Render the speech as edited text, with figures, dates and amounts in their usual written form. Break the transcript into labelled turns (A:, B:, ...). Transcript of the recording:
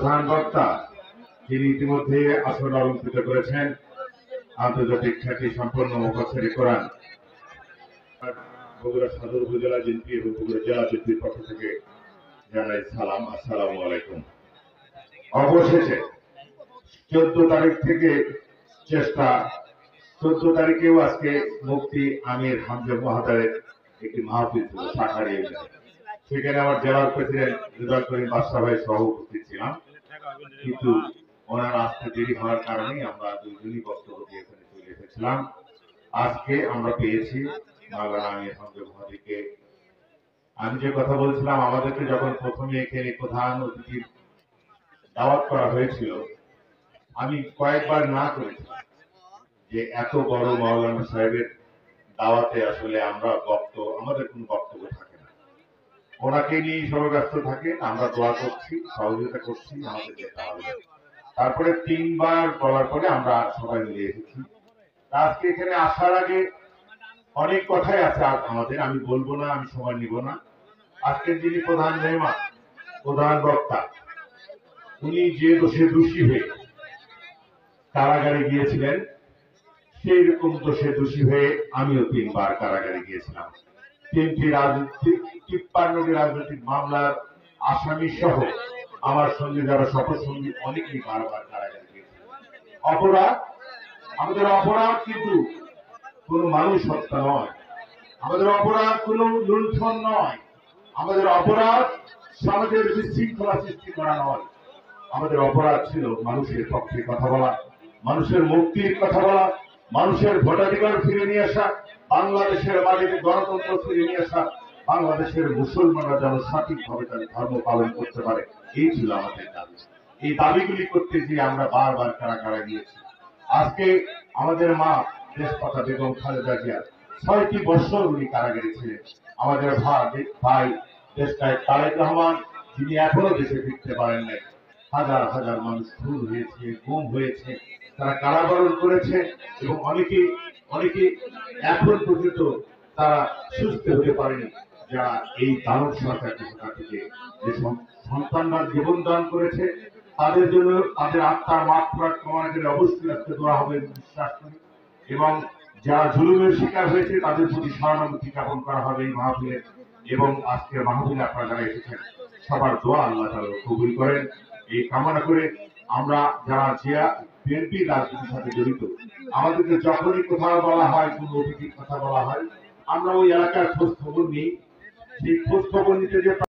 A: প্রধান বক্তা যিনি ইতিমধ্যে আসর অলঙ্কৃত করেছেন আন্তর্জাতিক খ্যাতি সম্পন্ন মুফাসসির কোরআন বগুড়া সদর উপজেলা বিএনপি এবং বগুড়া জেলা বিএনপির পক্ষ থেকে জানাই সালাম, আসসালামু আলাইকুম। অবশেষে 14 তারিখ থেকে চেষ্টা, 14 তারিখেও আজকে মুফতি আমির হামজা মহাদারের একটি মাহফিল ছিল শাখারি ইউনিয়নে। সেখানে আমার জেলার প্রেসিডেন্ট রিজাল করিম বাদশা ভাই সহ উপস্থিত ছিলাম, কিন্তু ওনার আসতে দেরি হওয়ার কারণে আমরা দুইজনই বক্তব্য দিয়ে এখানে চলে এসেছিলাম। আজকে আমরা পেয়েছি মাওলানা আমির হামজা মহাদিকে। আমি যে কথা বলছিলাম, আমাদেরকে যখন প্রথমে এখানে প্রধান অতিথির দাওয়াত করা হয়েছিল, আমি কয়েকবার না করেছি যে এত বড় মাওলানা সাহেবের দাওয়াতে আসলে আমাদের কোনো বক্তব্য থাকে না, ওনাকে নিয়ে সবাই ব্যস্ত থাকে। আমরা দোয়া করছি, সহযোগিতা করছি, আমাদের যেতে হবে। তারপরে 3 বার বলার পরে আমরা সবাই মিলে এসেছি। আজকে এখানে আসার আগে অনেক কথাই আছে আমাদের, আমি বলবো না, আমি সময় নিব না। আজকের যিনি প্রধান মেহমান, প্রধান বক্তা, উনি যে দোষে দোষী হয়ে কারাগারে গিয়েছিলেন, সেই রকম দোষে দোষী হয়ে আমিও 3 বার কারাগারে গিয়েছিলাম। 53টি রাজনৈতিক মামলার আসামি সহ আমার সঙ্গে যারা শপথসঙ্গী অনেকেই বারবার কারাগারে গিয়েছিলেন। আমাদের অপরাধ কিন্তু কোন মানুষ হত্যা নয়, আমাদের অপরাধ কোন লুণ্ঠন নয়, আমাদের অপরাধ সমাজের বিশৃঙ্খলা সৃষ্টি করা নয়। আমাদের অপরাধ ছিল মানুষের পক্ষে কথা বলা, মানুষের মুক্তির কথা বলা, মানুষের ভোটাধিকার ফিরে নিয়ে আসা, বাংলাদেশের মাটিতে গণতন্ত্র ফিরে নিয়ে আসা, বাংলাদেশের মুসলমানরা যেন সঠিকভাবে তাদের ধর্ম পালন করতে পারে। এই ছিল আমাদের দাবি। এই দাবিগুলি করতে গিয়ে আমরা বারবার কারাগারে গিয়েছি। আজকে আমাদের মা দেশপাতা বেগম খালেদা জিয়া 6টি বছর উনি কারাগারে ছিলেন। আমাদের ভাই দেশ নায়ক তারেক রহমান, যিনি এখনো দেশে ফিরতে পারেন নাই। হাজার হাজার মানুষ খুন হয়েছে, গুম হয়েছে, তারা কারাবরণ করেছে এবং অনেকে এখন পর্যন্ত তারা সুস্থ হতে পারেনি। যারা এই দানব সরকারকে থেকে যে সন্তানরা জীবন দান করেছে, তাদের জন্য তাদের আত্মার মাগফিরাত কামনা করে অবশ্যই আজকে দোয়া হবে বিশ্বাস করি, এবং যারা জুলুমের শিকার হয়েছে তাদের প্রতি সহানুভূতি জ্ঞাপন করা হবে এই মাহফিলে। এবং আজকের মাহফিলে আপনারা যারা এসেছেন সবার দোয়া আল্লাহ তাআলা কবুল করেন, এই কামনা করে আমরা যারা বিএনপির রাজনীতির সাথে জড়িত, আমাদেরকে যখনই কোথাও বলা হয়, কোন অতিথির কথা বলা হয়, আমরা ওই এলাকার খোঁজ খবর নিই। সেই খোঁজ খবর নিতে যে